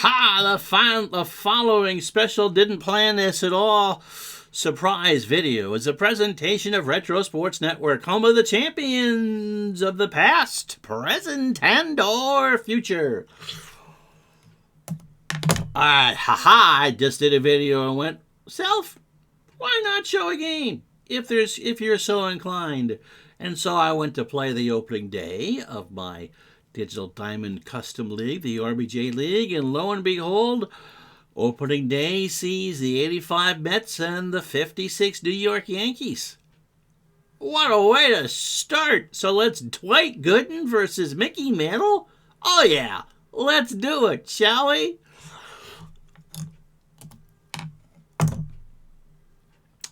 The following special didn't plan this at all. Surprise video is a presentation of Retro Sports Network, home of the champions of the past, present, and/or future. I just did a video and went, self, why not show a game if you're so inclined? And so I went to play the opening day of my Digital Diamond Custom League, the RBJ League, and lo and behold, opening day sees the 85 Mets and the 56 New York Yankees. What a way to start! So let's Dwight Gooden versus Mickey Mantle? Oh yeah, let's do it, shall we?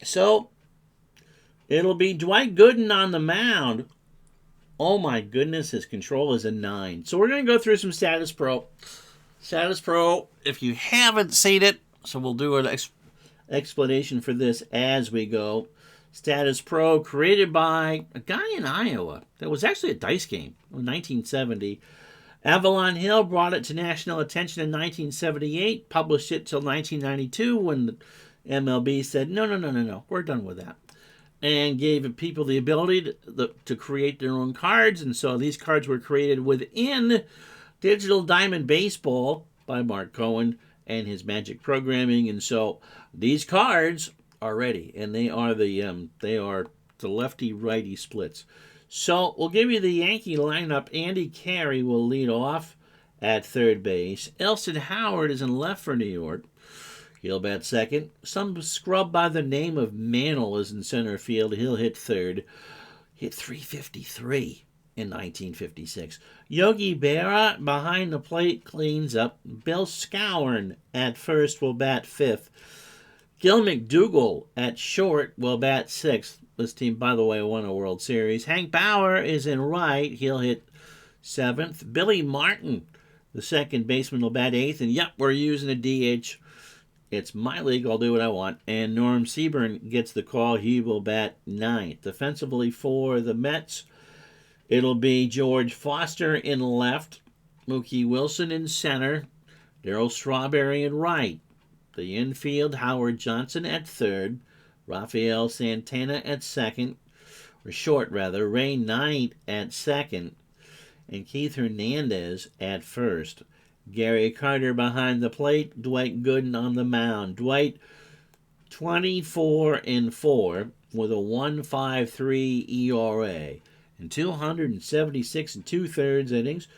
So, it'll be Dwight Gooden on the mound. Oh my goodness, his control is a 9. So we're going to go through some Statis Pro. Statis Pro, if you haven't seen it, so we'll do an explanation for this as we go. Statis Pro, created by a guy in Iowa. That was actually a dice game in 1970. Avalon Hill brought it to national attention in 1978, published it till 1992 when the MLB said, no, we're done with that. And gave people the ability to create their own cards. And so these cards were created within Digital Diamond Baseball by Mark Cohen and his magic programming. And so these cards are ready, and they are the lefty-righty splits. So we'll give you the Yankee lineup. Andy Carey will lead off at third base. Elston Howard is in left for New York. He'll bat second. Some scrub by the name of Mantle is in center field. He'll hit third. Hit 353 in 1956. Yogi Berra behind the plate cleans up. Bill Skowron at first will bat fifth. Gil McDougall at short will bat sixth. This team, by the way, won a World Series. Hank Bauer is in right. He'll hit seventh. Billy Martin, the second baseman, will bat eighth. And yep, we're using a DH. It's my league, I'll do what I want. And Norm Seaburn gets the call. He will bat ninth. Defensively for the Mets, it'll be George Foster in left, Mookie Wilson in center, Darryl Strawberry in right. The infield, Howard Johnson at third, Rafael Santana at second, or short rather, Ray Knight at second, and Keith Hernandez at first. Gary Carter behind the plate, Dwight Gooden on the mound. Dwight 24-4 with a 1.53 ERA and 276 2/3 innings,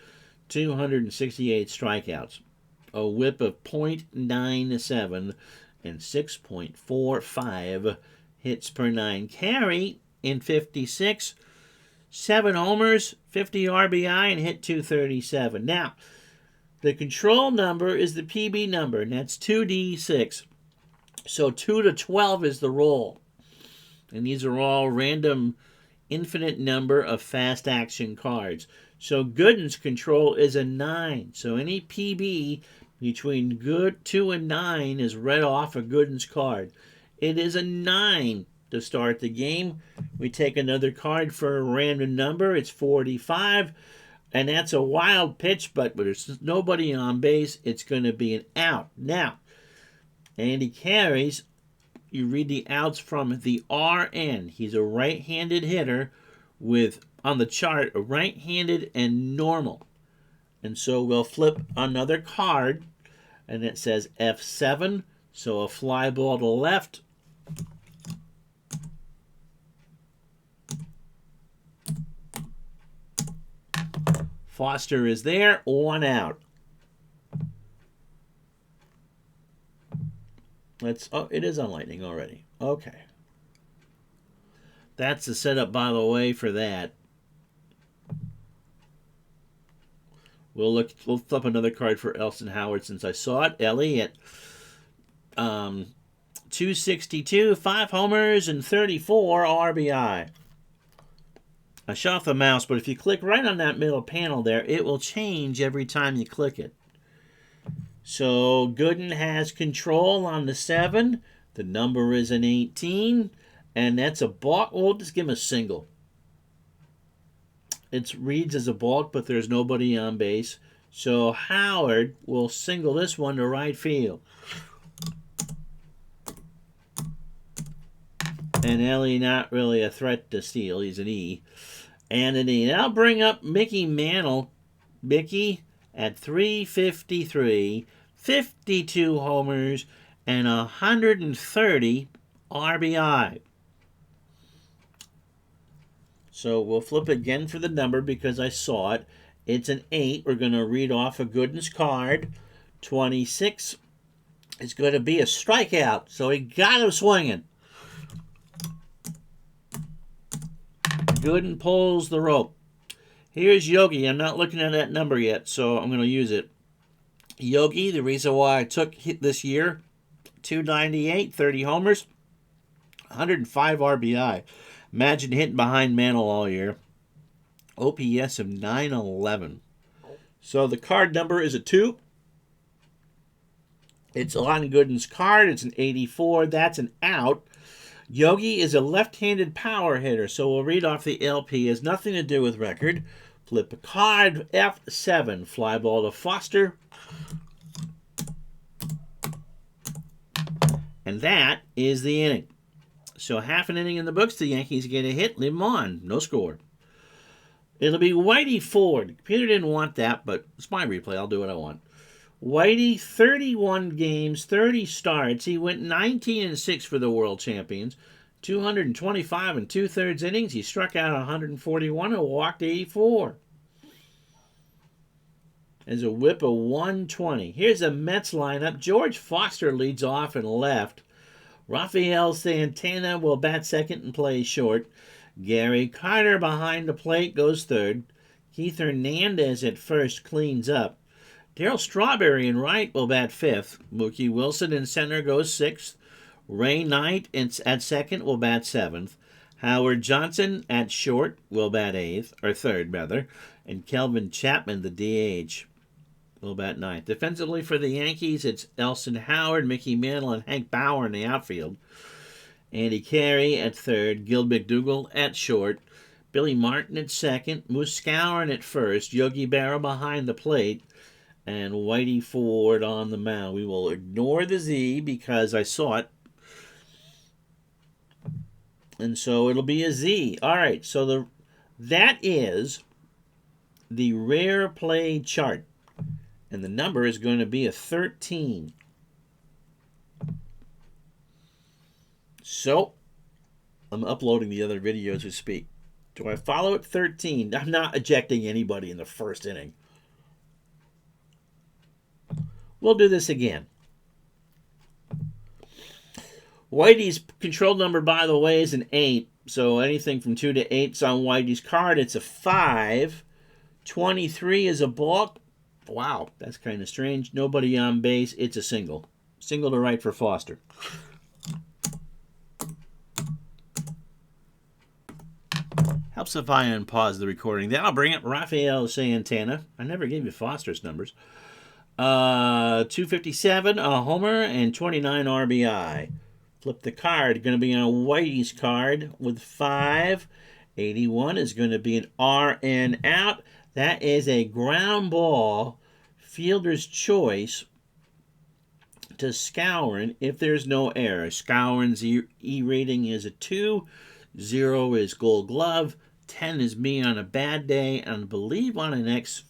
268 strikeouts, a whip of .97 and 6.45 hits per 9. Carey in 56, 7 homers, 50 RBI, and hit 237. Now, the control number is the PB number, and that's 2D6. So 2 to 12 is the roll. And these are all random, infinite number of fast action cards. So Gooden's control is a 9. So any PB between 2 and 9 is read off a Gooden's card. It is a 9 to start the game. We take another card for a random number. It's 45. And that's a wild pitch, but there's nobody on base. It's going to be an out. Now, Andy Carey's, you read the outs from the RN. He's a right-handed hitter with, on the chart, a right-handed and normal. And so we'll flip another card, and it says F7, so a fly ball to left. Foster is there, 1 out. It is on Lightning already. Okay. That's the setup, by the way, for that. We'll flip another card for Elston Howard since I saw it. Ellie at 262, 5 homers, and 34 RBI. I shut off the mouse, but if you click right on that middle panel there, it will change every time you click it. So Gooden has control on the 7. The number is an 18, and that's a balk. We'll just give him a single. It reads as a balk, but there's nobody on base. So Howard will single this one to right field. And Ellie not really a threat to steal. He's an E. And an E. Now bring up Mickey Mantle. Mickey at 353, 52 homers, and 130 RBI. So we'll flip again for the number because I saw it. It's an 8. We're going to read off a Gooden's card. 26 is going to be a strikeout. So he got him swinging. Gooden pulls the rope. Here's Yogi. I'm not looking at that number yet, so I'm going to use it. Yogi, the reason why I took this year, 298, 30 homers, 105 RBI. Imagine hitting behind Mantle all year. OPS of 911. So the card number is a 2. It's on Gooden's card. It's an 84. That's an out. Yogi is a left-handed power hitter, so we'll read off the LP. It has nothing to do with record. Flip a card, F7. Fly ball to Foster. And that is the inning. So half an inning in the books. The Yankees get a hit. Leave them on. No score. It'll be Whitey Ford. The computer didn't want that, but it's my replay. I'll do what I want. Whitey, 31 games, 30 starts. He went 19-6 for the World Champions. 225 and 2/3 innings. He struck out 141 and walked 84. There's a whip of 120. Here's a Mets lineup. George Foster leads off and left. Rafael Santana will bat second and play short. Gary Carter behind the plate goes third. Keith Hernandez at first cleans up. Darryl Strawberry in right will bat fifth. Mookie Wilson in center goes sixth. Ray Knight at second will bat seventh. Howard Johnson at short will bat third rather. And Kelvin Chapman, the DH, will bat ninth. Defensively for the Yankees, it's Elson Howard, Mickey Mantle, and Hank Bauer in the outfield. Andy Carey at third. Gil McDougall at short. Billy Martin at second. Moose Skowron at first. Yogi Berra behind the plate. And Whitey Ford on the mound. We will ignore the Z because I saw it. And so it'll be a Z. All right, so that is the rare play chart. And the number is going to be a 13. So, I'm uploading the other videos as we speak. Do I follow it? 13. I'm not ejecting anybody in the first inning. We'll do this again. Whitey's control number, by the way, is an 8. So anything from 2 to 8 is on Whitey's card. It's a 5. 23 is a balk. Wow, that's kind of strange. Nobody on base. It's a single. Single to right for Foster. Helps if I unpause the recording. Then I'll bring up Rafael Santana. I never gave you Foster's numbers. 257, a homer, and 29 RBI. Flip the card. Going to be on Whitey's card with 5. 81 is going to be an RN out. That is a ground ball, fielder's choice to Skowron if there's no error. Skowron's E rating is a 2. 0 is Gold Glove. 10 is me on a bad day. And I believe on an X,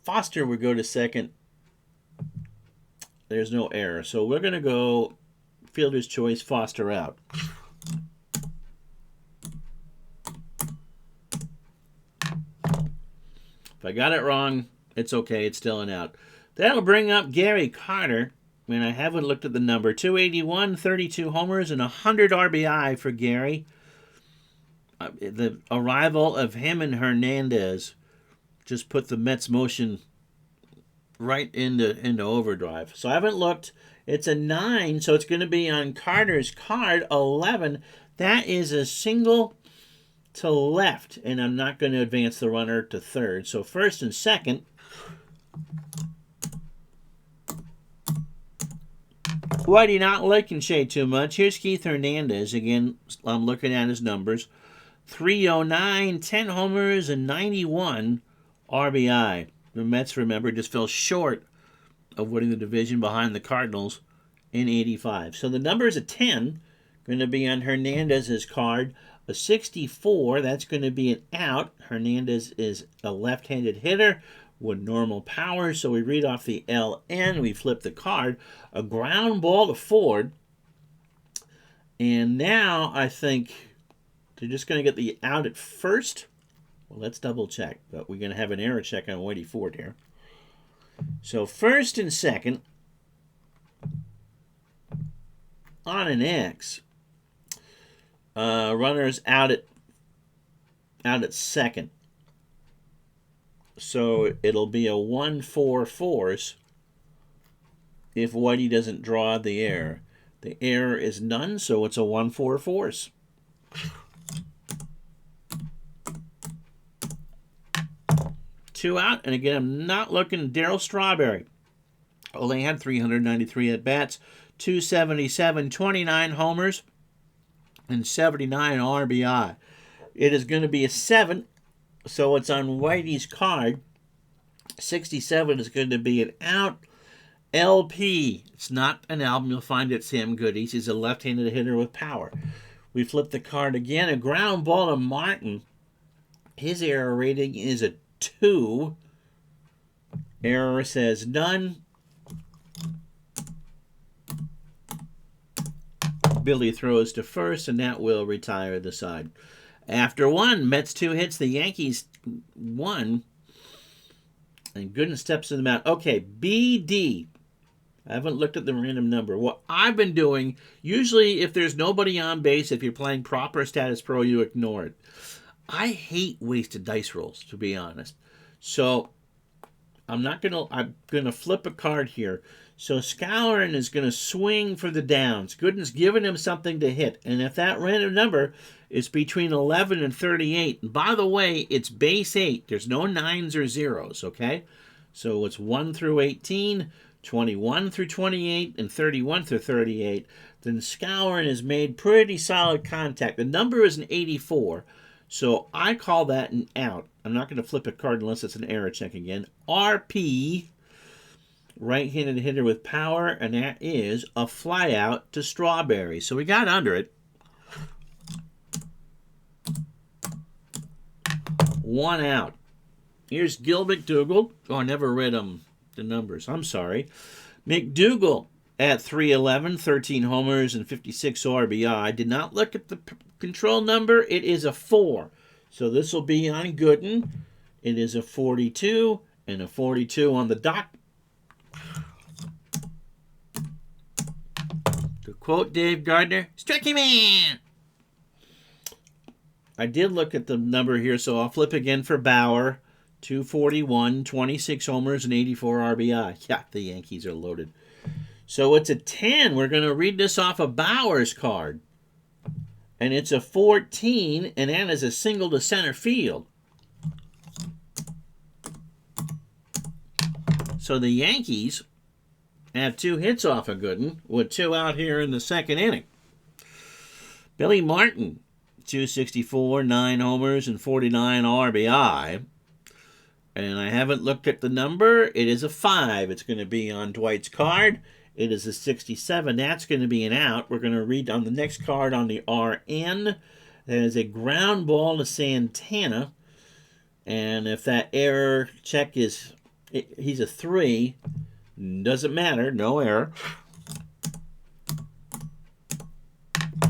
Foster would go to second. There's no error. So we're going to go fielder's choice, Foster out. If I got it wrong, it's okay. It's still an out. That'll bring up Gary Carter. And I haven't looked at the number. 281, 32 homers, and 100 RBI for Gary. The arrival of him and Hernandez just put the Mets motion right into overdrive. So I haven't looked. It's a 9, so it's going to be on Carter's card. 11. That is a single to left, and I'm not going to advance the runner to third. So first and second. Whitey not liking shade too much. Here's Keith Hernandez. Again, I'm looking at his numbers. 309, 10 homers, and 91 RBI. The Mets, remember, just fell short of winning the division behind the Cardinals in 85. So the number is a 10, going to be on Hernandez's card. A 64, that's going to be an out. Hernandez is a left-handed hitter with normal power, so we read off the LN. We flip the card. A ground ball to Ford. And now I think they're just going to get the out at first. Well, let's double check, but we're going to have an error check on Whitey Ford here. So first and second on an X. Runners out at second. So it'll be a 1-4 force if Whitey doesn't draw the error. The error is none, so it's a 1-4 force. Two out, and again, I'm not looking at Darryl Strawberry. Only had 393 at-bats, 277, 29 homers, and 79 RBI. It is going to be a 7, so it's on Whitey's card. 67 is going to be an out. LP. It's not an album. You'll find it Sam Goodies. He's a left-handed hitter with power. We flip the card again. A ground ball to Martin. His error rating is a 2. Error says none. Billy throws to first, and that will retire the side. After one, Mets 2 hits. The Yankees 1. And Gooden steps in the mound. Okay, BD. I haven't looked at the random number. What I've been doing, usually if there's nobody on base, if you're playing proper Status Pro, you ignore it. I hate wasted dice rolls, to be honest. So I'm gonna flip a card here. So Scourin is gonna swing for the downs. Gooden's giving him something to hit. And if that random number is between 11 and 38, and by the way, it's base 8. There's no 9s or 0s, okay? So it's 1 through 18, 21 through 28, and 31 through 38. Then Scourin has made pretty solid contact. The number is an 84, so I call that an out. I'm not going to flip a card unless it's an error check again. RP, right-handed hitter with power, and that is a flyout to Strawberry. So we got under it. 1 out. Here's Gil McDougall. Oh, I never read the numbers. I'm sorry. McDougall at 311, 13 homers, and 56 RBI. Did not look at the control number. It is a 4. So this will be on Gooden. It is a 42 and a 42 on the dot. To quote Dave Gardner, "Strike man." I did look at the number here, so I'll flip again for Bauer. 241, 26 homers, and 84 RBI. Yeah, the Yankees are loaded. So it's a 10. We're going to read this off of Bauer's card. And it's a 14, and that is a single to center field. So the Yankees have 2 hits off of Gooden, with 2 out here in the second inning. Billy Martin, 264, 9 homers, and 49 RBI. And I haven't looked at the number. It is a 5. It's going to be on Dwight's card. It is a 67. That's going to be an out. We're going to read on the next card on the RN. That is a ground ball to Santana. And if that error check is, he's a 3, doesn't matter. No error.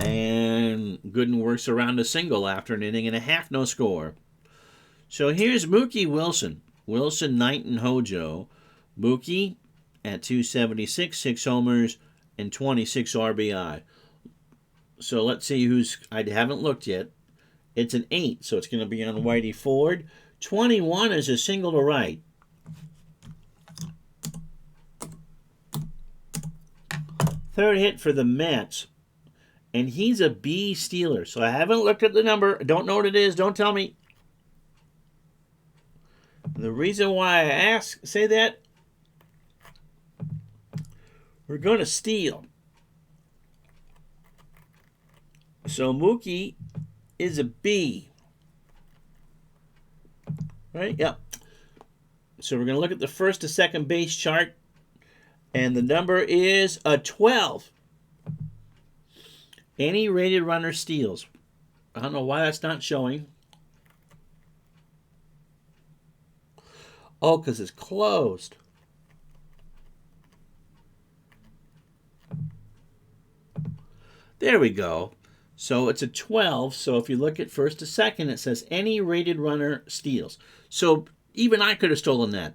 And Gooden works around a single after an inning and a half, no score. So here's Mookie Wilson. Wilson, Knight, and Hojo. Mookie at 276, 6 homers, and 26 RBI. So let's see who's... I haven't looked yet. It's an 8, so it's going to be on Whitey Ford. 21 is a single to right. Third hit for the Mets. And he's a B stealer. So I haven't looked at the number. I don't know what it is. Don't tell me. The reason why I say that, we're going to steal. So Mookie is a B. Right? Yep. So we're going to look at the first to second base chart. And the number is a 12. Any rated runner steals. I don't know why that's not showing. Oh, because it's closed. There we go. So it's a 12. So if you look at first to second, it says any rated runner steals. So even I could have stolen that.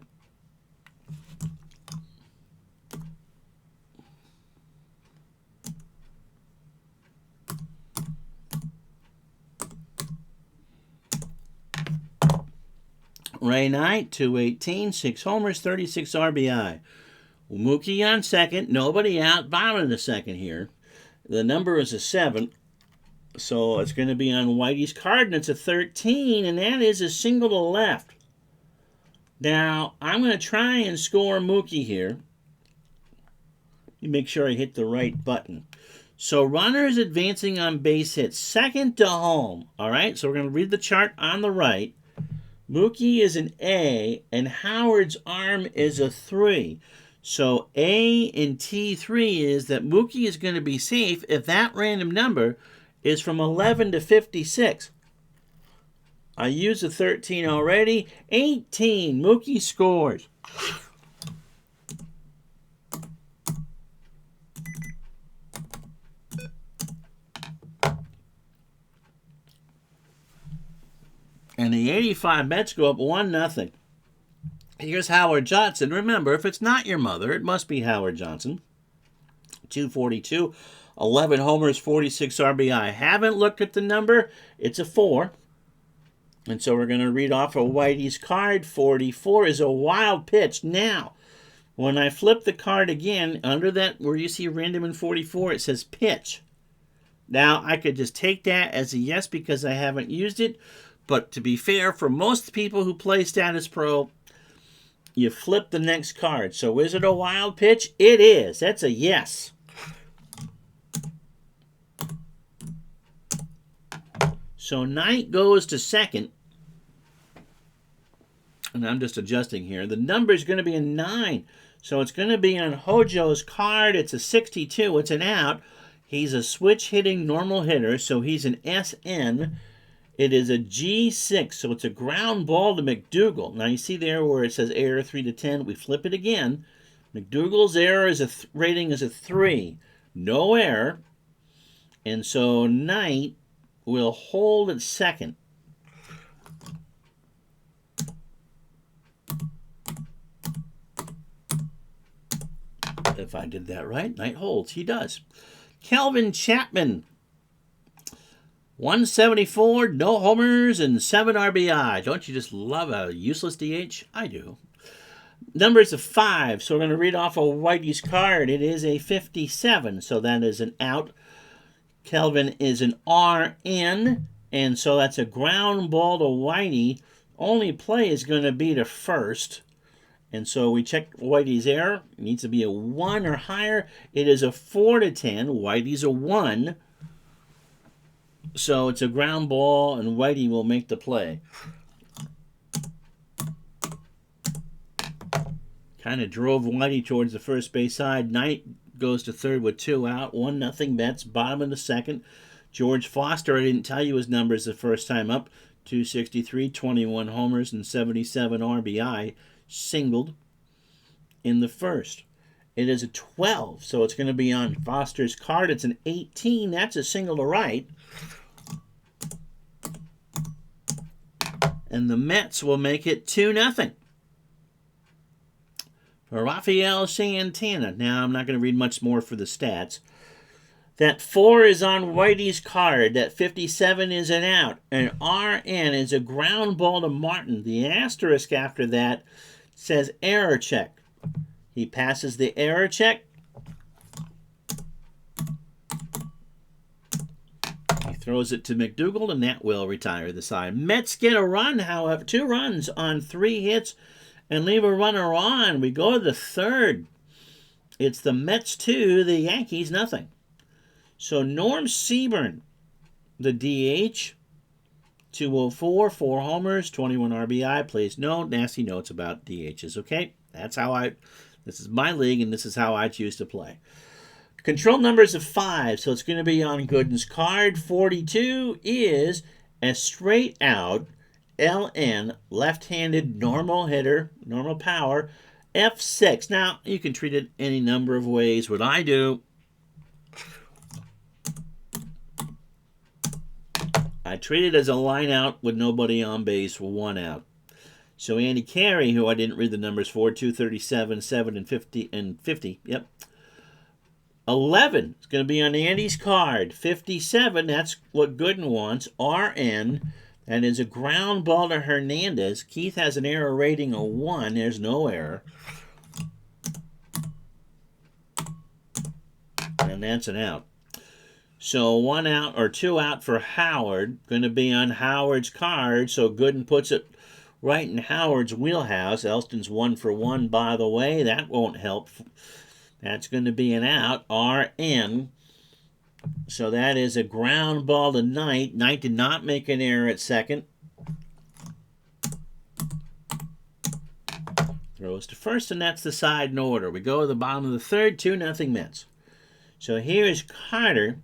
Ray Knight, 218, 6 homers, 36 RBI. Mookie on second, nobody out, bottom of the second here. The number is a 7, so it's going to be on Whitey's card, and it's a 13, and that is a single to left. Now, I'm going to try and score Mookie here. Let me make sure I hit the right button. So runners advancing on base hits, second to home. All right, so we're going to read the chart on the right. Mookie is an A, and Howard's arm is a 3. So A and T3 is that Mookie is going to be safe if that random number is from 11 to 56. I used a 13 already. 18, Mookie scores. And the 85 Mets go up 1-0. Here's Howard Johnson. Remember, if it's not your mother, it must be Howard Johnson. 242, 11 homers, 46 RBI. Haven't looked at the number. It's a 4. And so we're going to read off of Whitey's card. 44 is a wild pitch. Now, when I flip the card again, under that where you see random in 44, it says pitch. Now, I could just take that as a yes because I haven't used it. But to be fair, for most people who play Statis Pro, you flip the next card. So is it a wild pitch? It is. That's a yes. So Knight goes to second. And I'm just adjusting here. The number is going to be a 9. So it's going to be on Hojo's card. It's a 62. It's an out. He's a switch hitting normal hitter. So he's an SN. It is a G6, so it's a ground ball to McDougal. Now you see there where it says error 3 to 10. We flip it again. McDougal's error is rating is a 3. No error. And so Knight will hold at second. If I did that right, Knight holds. He does. Kelvin Chapman. 174, no homers, and 7 RBI. Don't you just love a useless DH? I do. Numbers of 5, so we're going to read off of Whitey's card. It is a 57, so that is an out. Kelvin is an RN, and so that's a ground ball to Whitey. Only play is going to be to first. And so we check Whitey's error. It needs to be a 1 or higher. It is a 4 to 10. Whitey's a 1. So it's a ground ball, and Whitey will make the play. Kind of drove Whitey towards the first base side. Knight goes to third with 2 out. 1-0 Mets, bottom of the second. George Foster, I didn't tell you his numbers the first time up. 263, 21 homers, and 77 RBI. Singled in the first. It is a 12, so it's going to be on Foster's card. It's an 18. That's a single to right. And the Mets will make it 2-0. For Rafael Santana. Now, I'm not going to read much more for the stats. That 4 is on Whitey's card. That 57 is an out. And RN is a ground ball to Martin. The asterisk after that says error check. He passes the error check. He throws it to McDougal, and that will retire the side. Mets get a run, however, 2 runs on 3 hits and leave a runner on. We go to the third. It's the Mets 2, the Yankees nothing. So Norm Seaburn, the DH, 204, 4 homers, 21 RBI. Please no nasty notes about DHs, okay? This is my league, and this is how I choose to play. Control numbers of 5, so it's going to be on Gooden's card. 42 is a straight out LN, left-handed, normal hitter, normal power, F6. Now, you can treat it any number of ways. What I do, I treat it as a line out with nobody on base, 1 out. So Andy Carey, who I didn't read the numbers for, 237, 7, and 50, yep. 11 is going to be on Andy's card. 57, that's what Gooden wants. RN, that is a ground ball to Hernandez. Keith has an error rating of 1. There's no error. And that's an out. So 1 out or 2 out for Howard. Going to be on Howard's card. So Gooden puts it right in Howard's wheelhouse. Elston's 1 for 1, by the way. That won't help. That's going to be an out. RN. So that is a ground ball to Knight. Knight did not make an error at second. Throws to first, and that's the side in order. We go to the bottom of the third, 2-0 Mets. So here is Carter.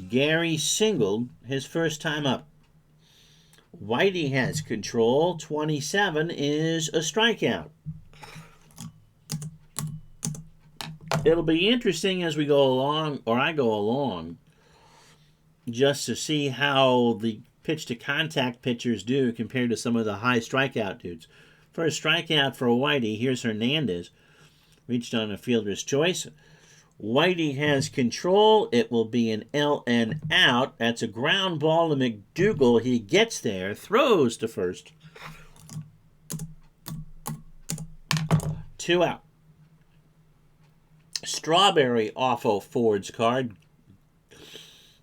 Gary singled his first time up. Whitey has control. 27 is a strikeout. It'll be interesting as we go along, or I go along, just to see how the pitch-to-contact pitchers do compared to some of the high strikeout dudes. First strikeout for Whitey. Here's Hernandez. Reached on a fielder's choice. Whitey has control. It will be an LN out. That's a ground ball to McDougal. He gets there, throws to first. 2 out. Strawberry off of Ford's card.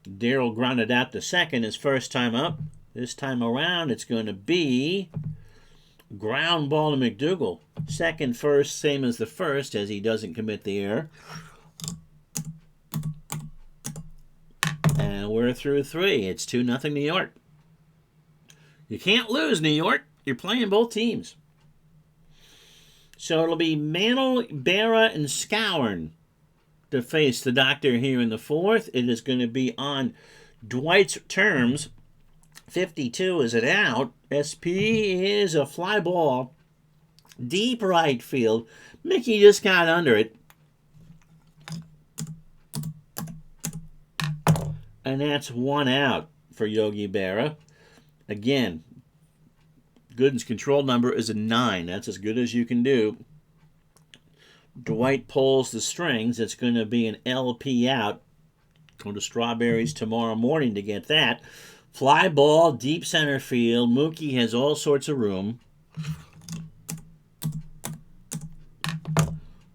Darryl grounded out to second his first time up. This time around, it's going to be ground ball to McDougal. Second, first, same as the first, as he doesn't commit the error. And we're through 3. It's 2-0 New York. You can't lose, New York. You're playing both teams. So it'll be Mantle, Berra, and Skowron to face the Doctor here in the fourth. It is going to be on Dwight's terms. 52 is an out. SP is a fly ball. Deep right field. Mickey just got under it. And that's 1 out for Yogi Berra. Again, Gooden's control number is a 9. That's as good as you can do. Dwight pulls the strings. It's going to be an LP out. Go to Strawberries tomorrow morning to get that. Fly ball, deep center field. Mookie has all sorts of room.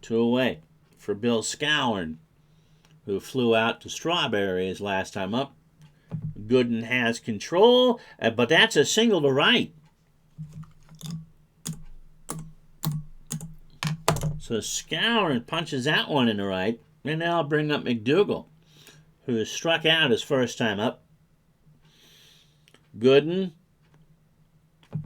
2 away for Bill Skowron, who flew out to Strawberries last time up. Gooden has control, but that's a single to right. So Skowron punches that one in the right. And now I'll bring up McDougal, who has struck out his first time up. Gooden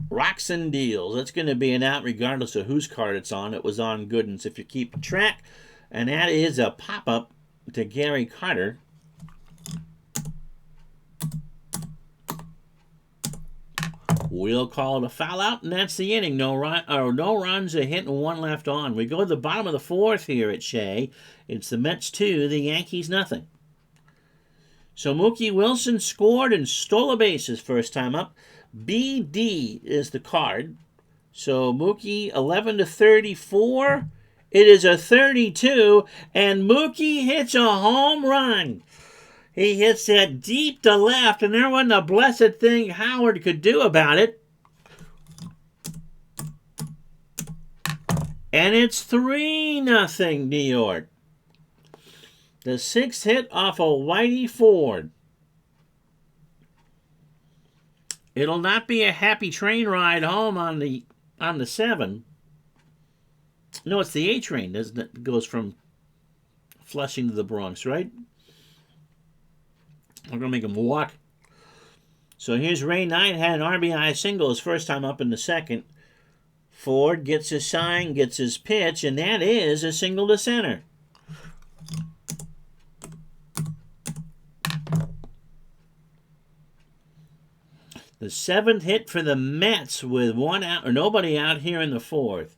rocks and deals. That's going to be an out regardless of whose card it's on. It was on Gooden's if you keep track. And that is a pop-up to Gary Carter. We'll call it a foul out, and that's the inning. No runs, a hit, and 1 left on. We go to the bottom of the fourth here at Shea. It's the Mets 2, the Yankees nothing. So Mookie Wilson scored and stole a base his first time up. BD is the card. So Mookie 11 to 34. It is a 32, and Mookie hits a home run. He hits that deep to left, and there wasn't a blessed thing Howard could do about it. And it's 3-0 New York. The 6th hit off of Whitey Ford. It'll not be a happy train ride home on the 7. No, it's the A train, doesn't it? It goes from Flushing to the Bronx, right? I'm going to make him walk. So here's Ray Knight, had an RBI single his first time up in the second. Ford gets his sign, gets his pitch, and that is a single to center. The 7th hit for the Mets with one out or nobody out here in the 4th.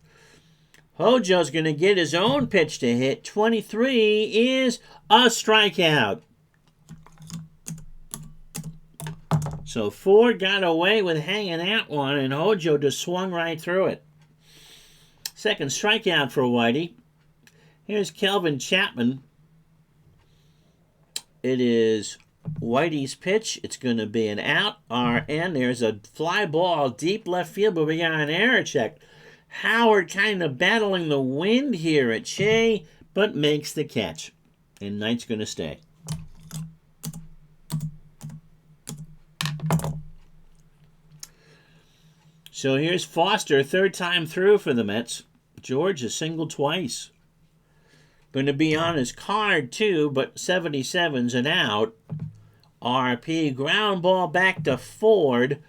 Hojo's going to get his own pitch to hit. 23 is a strikeout. So Ford got away with hanging out one, and Hojo just swung right through it. Second strikeout for Whitey. Here's Kelvin Chapman. It is Whitey's pitch. It's going to be an out. RN. There's a fly ball deep left field, but we got an error check. Howard kind of battling the wind here at Shea, but makes the catch. And Knight's going to stay. So here's Foster, third time through for the Mets. George has singled twice. Going to be on his card too, but 77's an out. RP, ground ball back to Ford.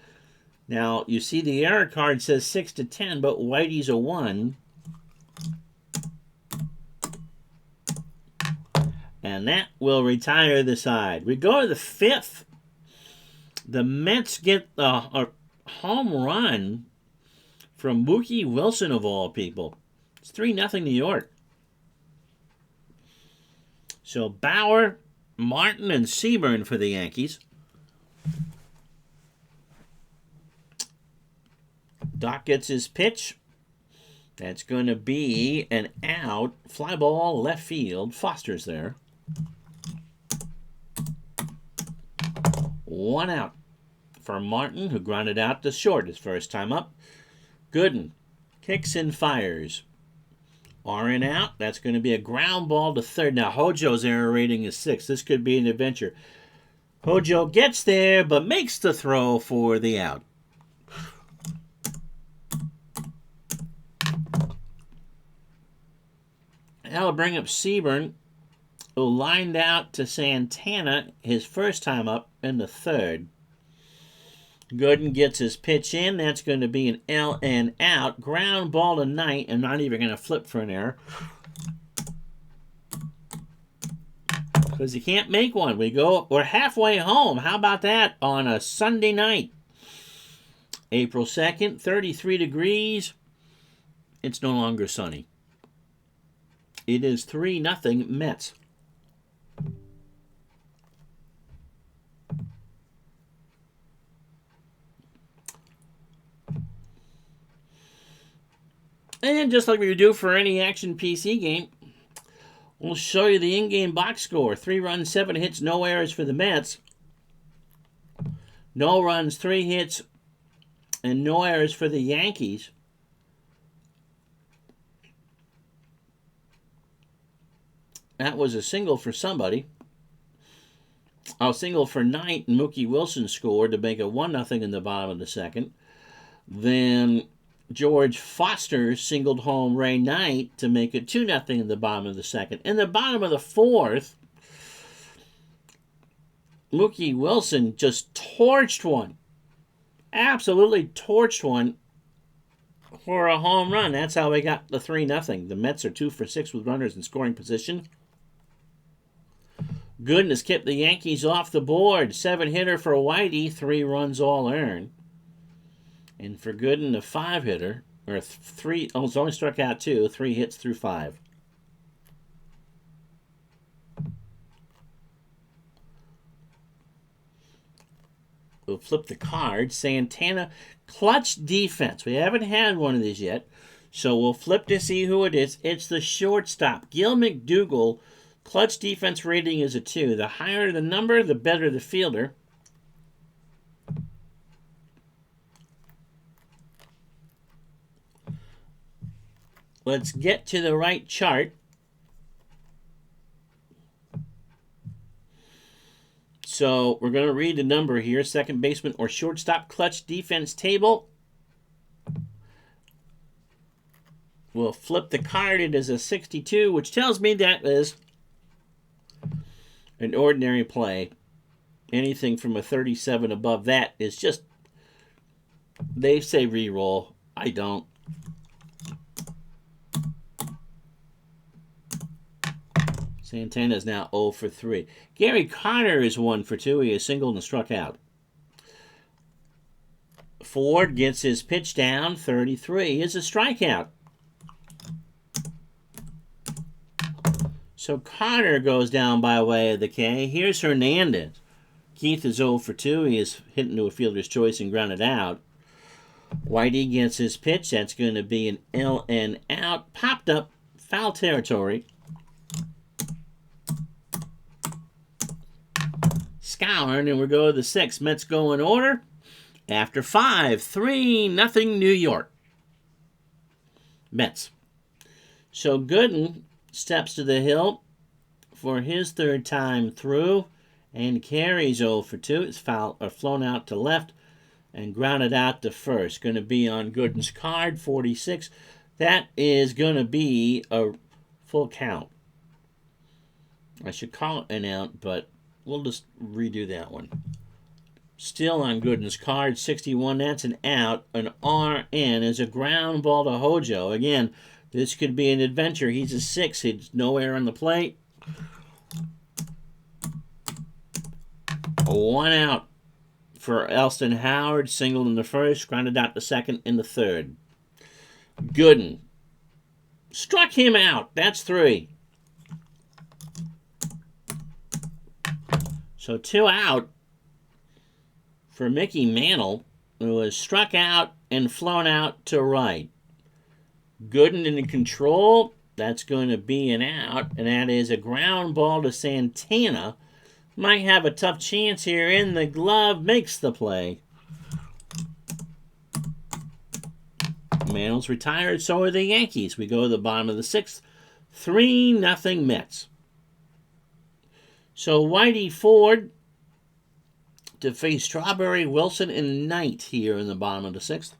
Now, you see the error card says 6-10, but Whitey's a 1. And that will retire the side. We go to the 5th. The Mets get a home run from Mookie Wilson, of all people. It's 3-0 New York. So Bauer, Martin, and Seaburn for the Yankees. Doc gets his pitch. That's going to be an out. Fly ball left field. Foster's there. 1 out for Martin, who grounded out to short his first time up. Gooden kicks and fires. RN out. That's going to be a ground ball to third. Now, Hojo's error rating is 6. This could be an adventure. Hojo gets there, but makes the throw for the out. That'll bring up Seaburn, who lined out to Santana his first time up in the 3rd. Gooden gets his pitch in. That's going to be an LN out. Ground ball to Knight. I'm not even going to flip for an error, because he can't make one. We're halfway home. How about that on a Sunday night? April 2nd, 33 degrees. It's no longer sunny. It is 3-0 Mets. And just like we do for any action PC game, we'll show you the in-game box score. 3 runs, 7 hits, no errors for the Mets. No runs, 3 hits, and no errors for the Yankees. That was a single for somebody. A single for Knight, and Mookie Wilson scored to make it 1-0 in the bottom of the 2nd. Then George Foster singled home Ray Knight to make it 2-0 in the bottom of the 2nd. In the bottom of the 4th, Mookie Wilson just torched one. Absolutely torched one for a home run. That's how we got the 3-0. The Mets are 2 for 6 with runners in scoring position. Gooden has kept the Yankees off the board. 7-hitter for Whitey, 3 runs all earned. And for Gooden, a 5-hitter, or 3, it's only struck out 2, 3 hits through 5. We'll flip the card. Santana, clutch defense. We haven't had one of these yet, so we'll flip to see who it is. It's the shortstop, Gil McDougall. Clutch defense rating is a 2. The higher the number, the better the fielder. Let's get to the right chart. So we're going to read the number here. Second baseman or shortstop clutch defense table. We'll flip the card. It is a 62, which tells me that is an ordinary play Anything from a 37 above that is just, they say re-roll. I don't. Santana is now 0 for 3. Gary Carter is 1 for 2. He is singled and struck out. Ford gets his pitch down, 33 is a strikeout. So Carter goes down by way of the K. Here's Hernandez. Keith is 0 for 2. He is hit into a fielder's choice and grounded out. Whitey gets his pitch. That's going to be an LN out. Popped up, foul territory. Scouring, and we'll go to the 6th. Mets go in order. After 5, 3-0 New York. Mets. So Gooden steps to the hill for his 3rd time through and carries 0 for 2. It's foul or flown out to left and grounded out to first. Going to be on Gooden's card, 46. That is going to be a full count. I should call it an out, but we'll just redo that one. Still on Gooden's card, 61. That's an out. An RN is a ground ball to Hojo. Again, this could be an adventure. He's a 6. He's nowhere on the plate. 1 out for Elston Howard. Singled in the 1st. Grounded out the 2nd in the 3rd. Gooden struck him out. That's 3. So 2 out for Mickey Mantle, who was struck out and flown out to right. Gooden in control. That's going to be an out, and that is a ground ball to Santana. Might have a tough chance here in the glove. Makes the play. Mantle's retired, so are the Yankees. We go to the bottom of the 6th. 3-0 Mets. So Whitey Ford to face Strawberry, Wilson, and Knight here in the bottom of the 6th.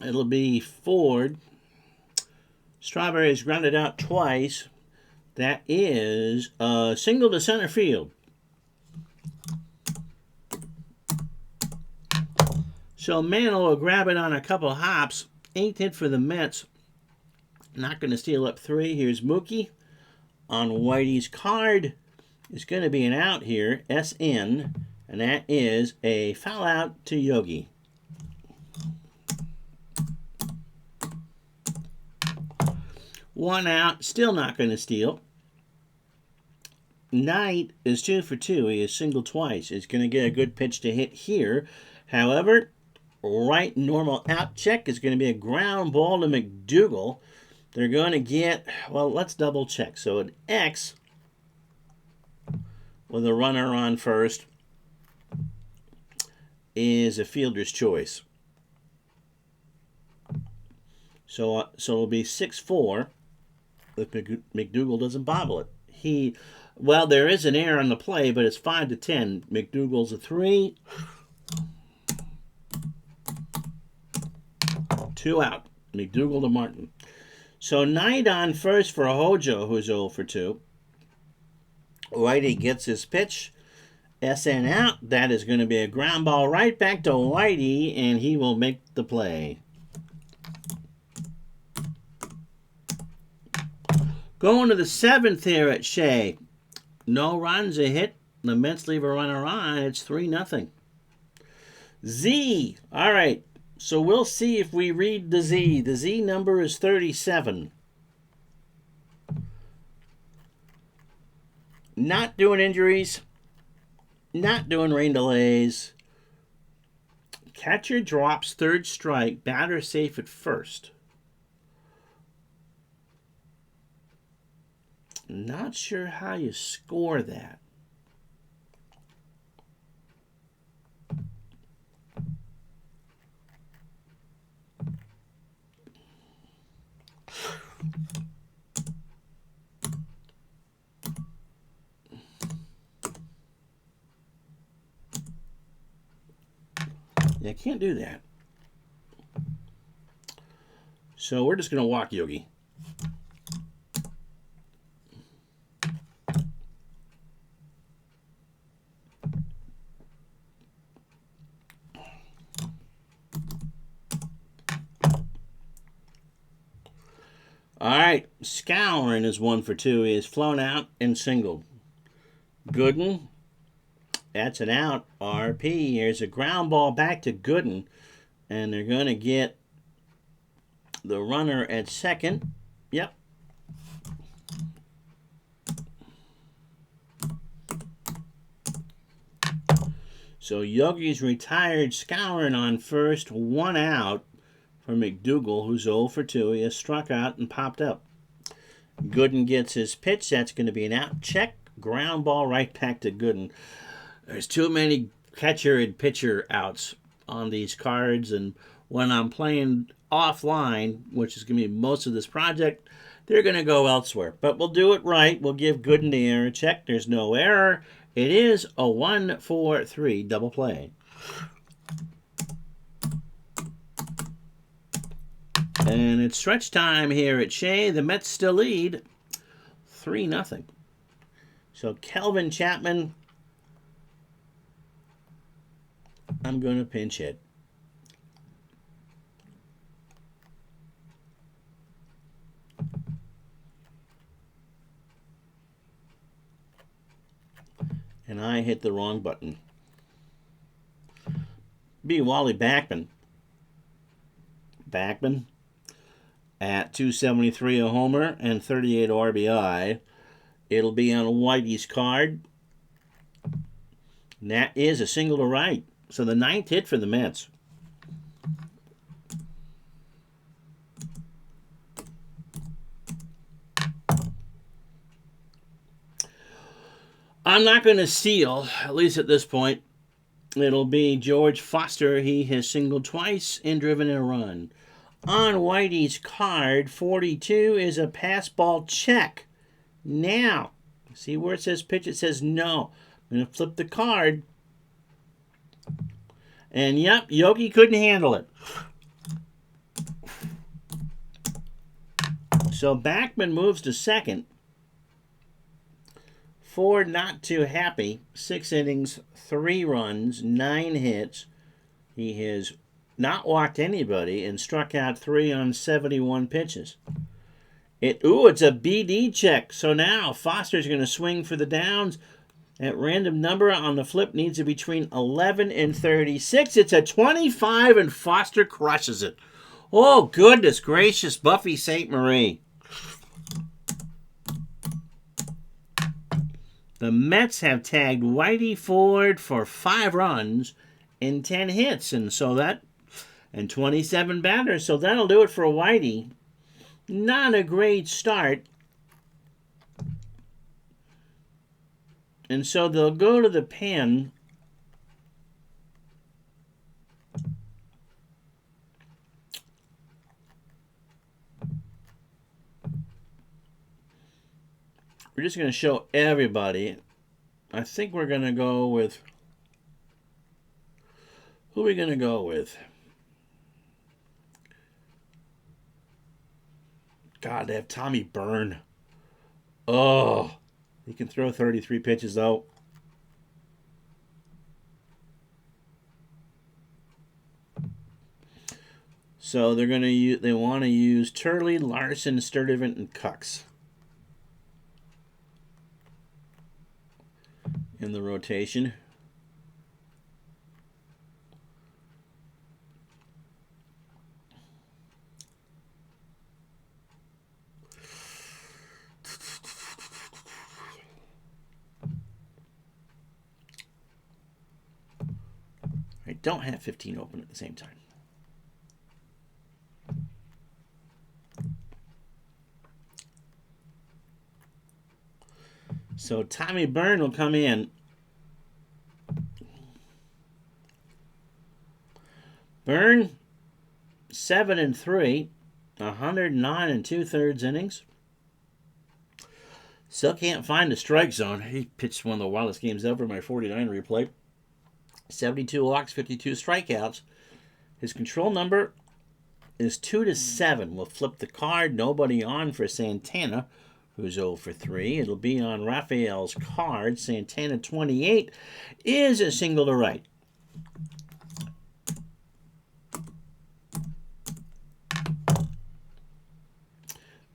It'll be Ford. Strawberry is grounded out twice. That is a single to center field. So Mantle will grab it on a couple hops. 8th hit for the Mets. Not going to steal up 3. Here's Mookie. On Whitey's card is going to be an out here, SN, and that is a foul out to Yogi. One out, still not going to steal. Knight is 2 for 2. He is singled twice. He's going to get a good pitch to hit here. However, right normal out check is going to be a ground ball to McDougal. They're going to get, well, let's double check. So an X with a runner on first is a fielder's choice. So it'll be 6-4 if McDougal doesn't bobble it. Well, there is an error on the play, but it's 5-10. McDougal's a 3. 2 out. McDougal to Martin. So Knight on first for Hojo, who's 0 for 2. Whitey gets his pitch. SN out. That is going to be a ground ball right back to Whitey, and he will make the play. Going to the 7th here at Shea. No runs, a hit. The Mets leave a runner on. It's 3-0. Z. All right. So we'll see if we read the Z. The Z number is 37. Not doing injuries. Not doing rain delays. Catcher drops 3rd strike. Batter safe at 1st. Not sure how you score that. Yeah, I can't do that. So we're just going to walk Yogi. All right, Scourin is 1 for 2. He is flown out and singled. Gooden, that's an out. RP, here's a ground ball back to Gooden. And they're going to get the runner at second. Yep. So Yogi's retired, Scourin on first, 1 out for McDougal, who's 0 for 2. He has struck out and popped up. Gooden gets his pitch. That's going to be an out. Check. Ground ball right back to Gooden. There's too many catcher and pitcher outs on these cards, and when I'm playing offline, which is going to be most of this project, they're going to go elsewhere. But we'll do it right. We'll give Gooden the error check. There's no error. It is a 1-4-3 double play. And it's stretch time here at Shea. The Mets still lead 3-0. So Kelvin Chapman, I'm going to pinch hit. And I hit the wrong button. Be Wally Backman. Backman at 273 a homer and 38 RBI. It'll be on Whitey's card. And that is a single to right. So the 9th hit for the Mets. I'm not going to steal, at least at this point. It'll be George Foster. He has singled twice and driven in a run. On Whitey's card, 42 is a pass ball check. Now, see where it says pitch? It says no. I'm going to flip the card. And yep, Yogi couldn't handle it. So Backman moves to second. Ford not too happy. 6 innings, 3 runs, 9 hits. He has not walked anybody and struck out 3 on 71 pitches. It's a BD check. So now Foster's going to swing for the downs. At random number on the flip needs to be between 11 and 36. It's a 25 and Foster crushes it. Oh, goodness gracious, Buffy St. Marie. The Mets have tagged Whitey Ford for 5 runs and 10 hits, and 27 batters. So that'll do it for Whitey. Not a great start. And so they'll go to the pen. We're just going to show everybody. I think we're going to go with... Who are we going to go with? God, they have Tommy Byrne. Oh, he can throw 33 pitches, though. So they're going to use... They want to use Turley, Larson, Sturdivant, and Cucks in the rotation. I don't have 15 open at the same time. So Tommy Byrne will come in. Byrne, 7-3, 109 2/3 innings. Still can't find the strike zone. He pitched one of the wildest games ever, my 49 replay. 72 walks, 52 strikeouts. His control number is 2-7. We'll flip the card. Nobody on for Santana, who's 0 for 3. It'll be on Raphael's card. Santana, 28, is a single to right.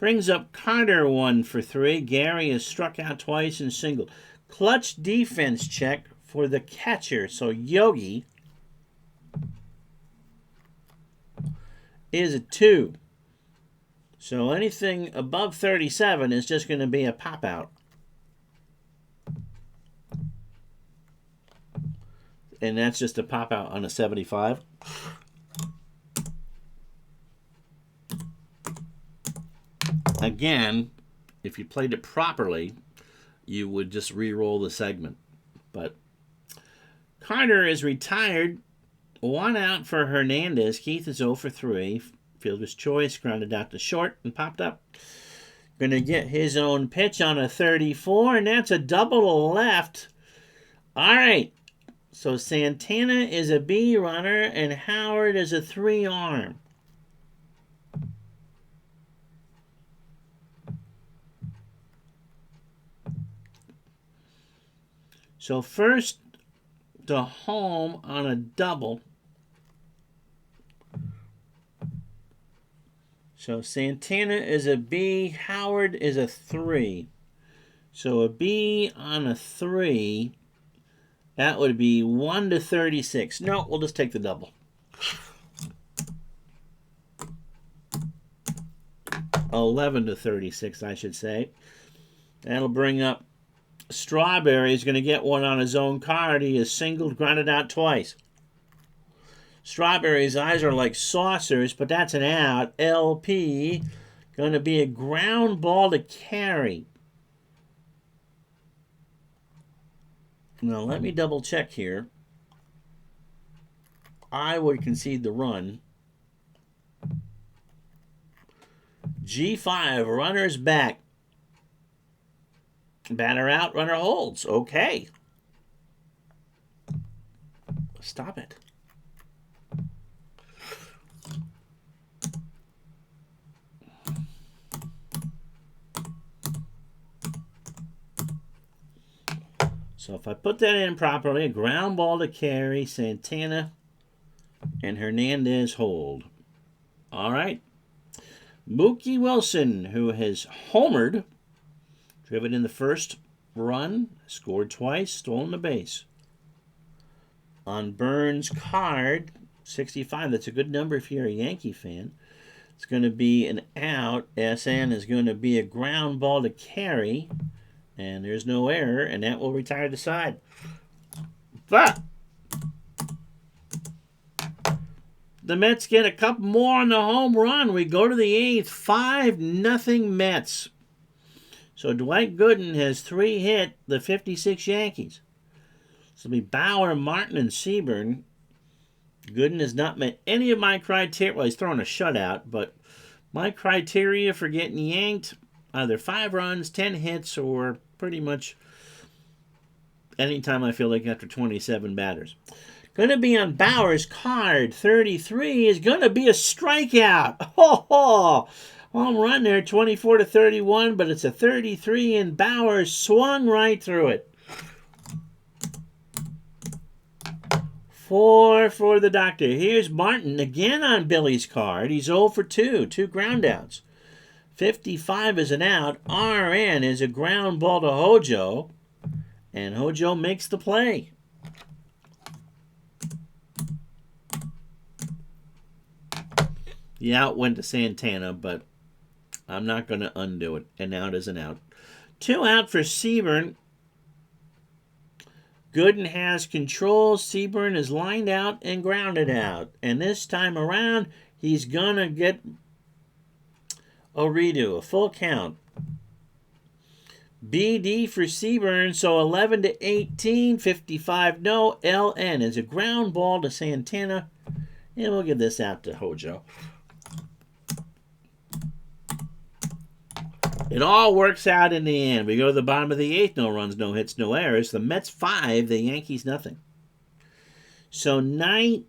Brings up Carter 1 for 3. Gary is struck out twice and singled. Clutch defense check for the catcher. So Yogi is a 2. So anything above 37 is just going to be a pop-out. And that's just a pop-out on a 75. Again, if you played it properly, you would just re-roll the segment. But Carter is retired. 1 out for Hernandez. Keith is 0 for 3. Fielder's choice, grounded out to short and popped up. Going to get his own pitch on a 34, and that's a double to left. All right. So Santana is a B runner, and Howard is a 3-arm. So first to home on a double. So Santana is a B, Howard is a 3. So a B on a 3, that would be 1 to 36. No, we'll just take the double. 11 to 36, I should say. That'll bring up Strawberry. Is going to get one on his own card. He is singled, grounded out twice. Strawberry's eyes are like saucers, but that's an out. LP, going to be a ground ball to carry. Now, let me double check here. I would concede the run. G5, runner's back. Batter out, runner holds. Okay. Stop it. So if I put that in properly, a ground ball to carry, Santana and Hernandez hold. All right. Mookie Wilson, who has homered, driven in the first run, scored twice, stolen the base. On Burns' card, 65, that's a good number if you're a Yankee fan. It's going to be an out. SN is going to be a ground ball to carry. And there's no error, and that will retire the side. But the Mets get a couple more on the home run. We go to the 8th, 5-0 Mets. So Dwight Gooden has 3 hit the 56 Yankees. So it'll be Bauer, Martin, and Seaborn. Gooden has not met any of my criteria. Well, he's throwing a shutout, but my criteria for getting yanked, either 5 runs, 10 hits, or pretty much anytime I feel like after 27 batters. Going to be on Bauer's card. 33 is going to be a strikeout. Ho ho! Home run there, 24 to 31, but it's a 33, and Bauer swung right through it. 4 for the doctor. Here's Martin again on Billy's card. He's 0 for 2 groundouts. 55 is an out. RN is a ground ball to Hojo. And Hojo makes the play. The out went to Santana, but I'm not going to undo it. An out is an out. 2 out for Seaborn. Gooden has control. Seaborn is lined out and grounded out. And this time around, he's going to get a redo, a full count. BD for Seaborn, so 11 to 18, 55 no. LN is a ground ball to Santana. And we'll give this out to Hojo. It all works out in the end. We go to the bottom of the 8th, no runs, no hits, no errors. The Mets 5, the Yankees nothing. So Knight,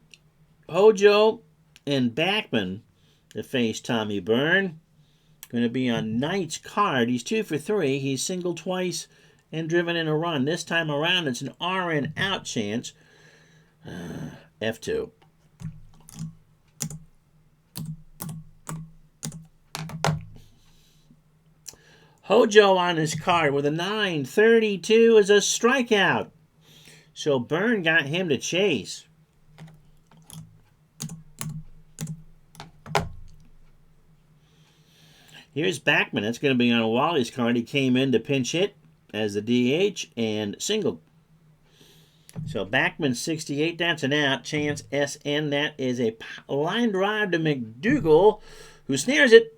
Hojo, and Backman to face Tommy Byrne. Going to be on Knight's card. He's 2 for 3. He's singled twice and driven in a run. This time around, it's an RN out chance. F2. Hojo on his card with a 9. 32 is a strikeout. So Byrne got him to chase. Here's Backman. That's going to be on Wally's card. He came in to pinch hit as the DH and singled. So Backman 68, that's an out. Chance SN, that is a line drive to McDougal, who snares it.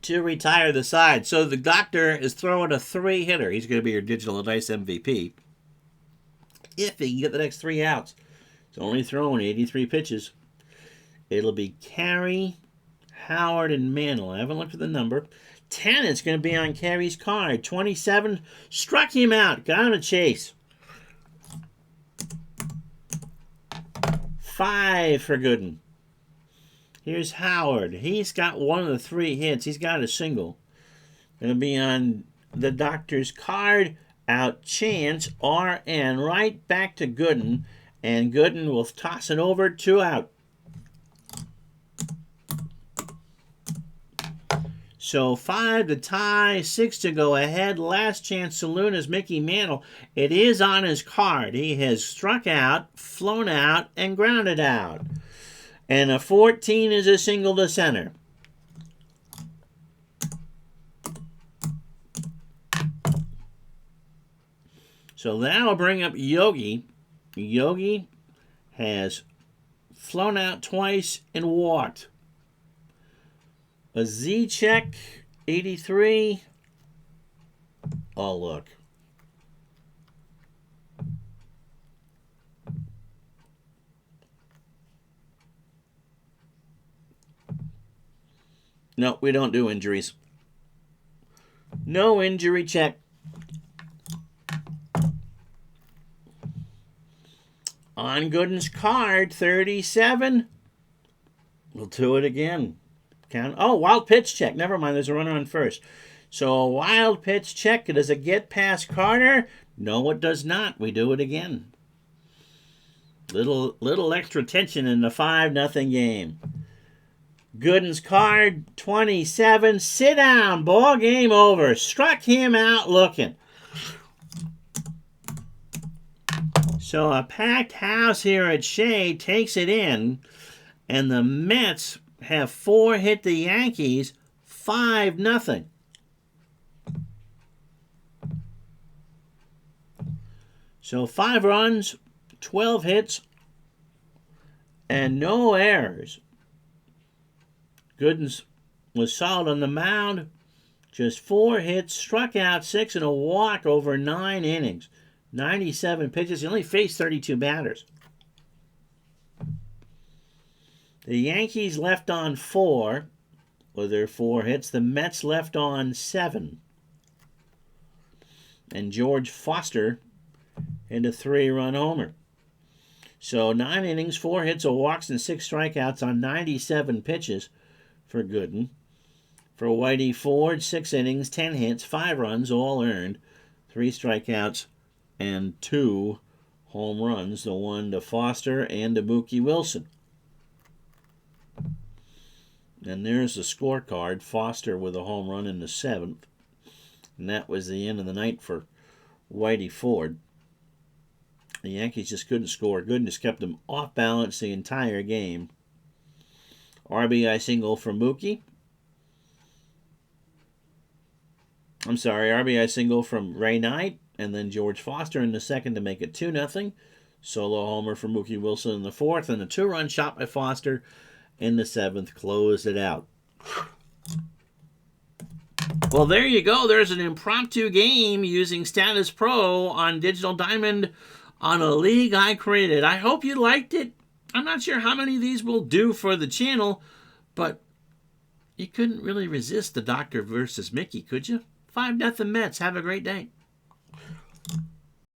To retire the side. So the doctor is throwing a 3-hitter. He's going to be your digital dice MVP. If he can get the next 3 outs. He's only throwing 83 pitches. It'll be Carey, Howard, and Mantle. I haven't looked at the number. 10 is going to be on Carey's card. 27 struck him out. Got him a chase. 5 for Gooden. Here's Howard. He's got one of the 3 hits. He's got a single. Going to be on the doctor's card. Out Chance. RN. Right back to Gooden. And Gooden will toss it over. 2 out. So 5 to tie, 6 to go ahead. Last chance saloon is Mickey Mantle. It is on his card. He has struck out, flown out, and grounded out. And a 14 is a single to center. So that'll bring up Yogi. Yogi has flown out twice and walked. A Z-check, 83. Oh, look. No, we don't do injuries. No injury check. On Gooden's card, 37. We'll do it again. Count. Oh, wild pitch check. Never mind, there's a runner on first. So a wild pitch check. Does it get past Carter? No, it does not. We do it again. Little extra tension in the 5-0 game. Gooden's card, 27. Sit down. Ball game over. Struck him out looking. So a packed house here at Shea takes it in, and the Mets have 4 hit the Yankees 5-0. So 5 runs, 12 hits, and no errors. Gooden was solid on the mound. Just 4 hits, struck out 6, and a walk over 9 innings. 97 pitches. He only faced 32 batters. The Yankees left on 4 with their 4 hits. The Mets left on 7. And George Foster hit a 3-run homer. So 9 innings, 4 hits, a walks, and 6 strikeouts on 97 pitches for Gooden. For Whitey Ford, 6 innings, 10 hits, 5 runs, all earned, 3 strikeouts, and 2 home runs, the one to Foster and to Mookie Wilson. And there's the scorecard. Foster with a home run in the 7th. And that was the end of the night for Whitey Ford. The Yankees just couldn't score. Gooden just kept them off balance the entire game. RBI single for Mookie. RBI single from Ray Knight. And then George Foster in the 2nd to make it 2-0. Solo homer for Mookie Wilson in the 4th. And a 2-run shot by Foster in the 7th closed it out. Well, there you go. There's an impromptu game using Statis Pro on Digital Diamond on a league I created. I hope you liked it. I'm not sure how many of these will do for the channel, but you couldn't really resist the Doctor versus Mickey, could you? 5-0 Mets. Have a great day.